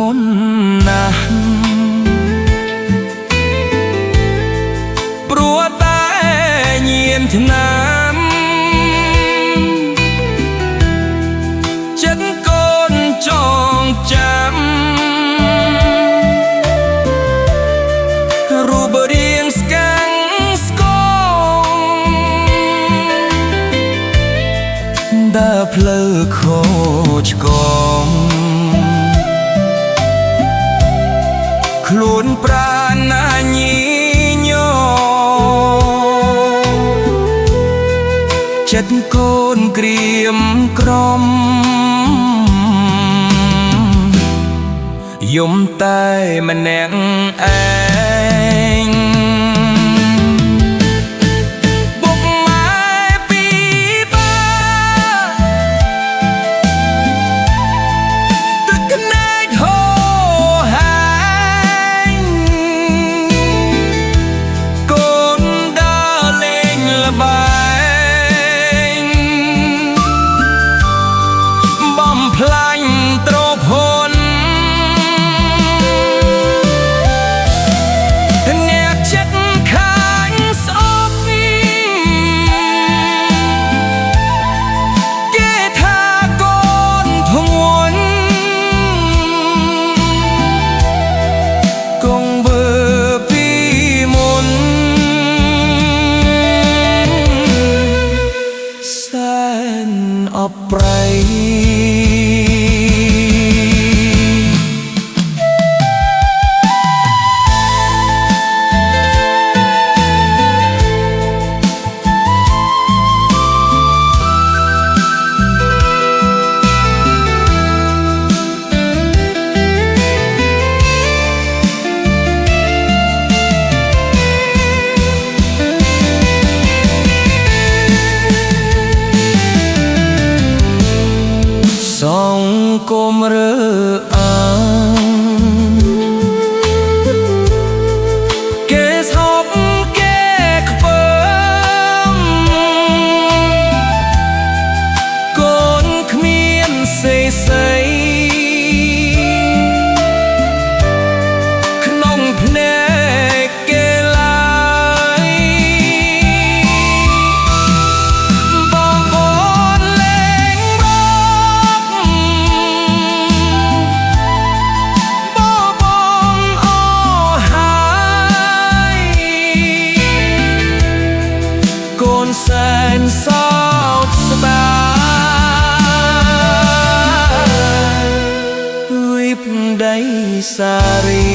មុនណាស់ព្រោះតែញៀនឆ្នាំចិត្តកូនចងចាំរូបរាងស្កាំងស្គងដើរផ្លូវខូចឆ្កងខ្លួនប្រាណណាញីញោចិត្តកូនក្រៀមក្រំយំតែម្នាក់ឯងបុកម៉ែពីបាទឹកភ្នែកហូរហាញកូនដើរលេងល្បែងបំផ្លាញទ្រព្យអបប្រៃសង្គមរើអាគេស្ហប់គេខ្ពើមកូនគ្មានសេសីក្នុងភ្នែកគេឡើយបងប្អូនលេងរកូនសែនសោកស្ដាយរៀបដីសារី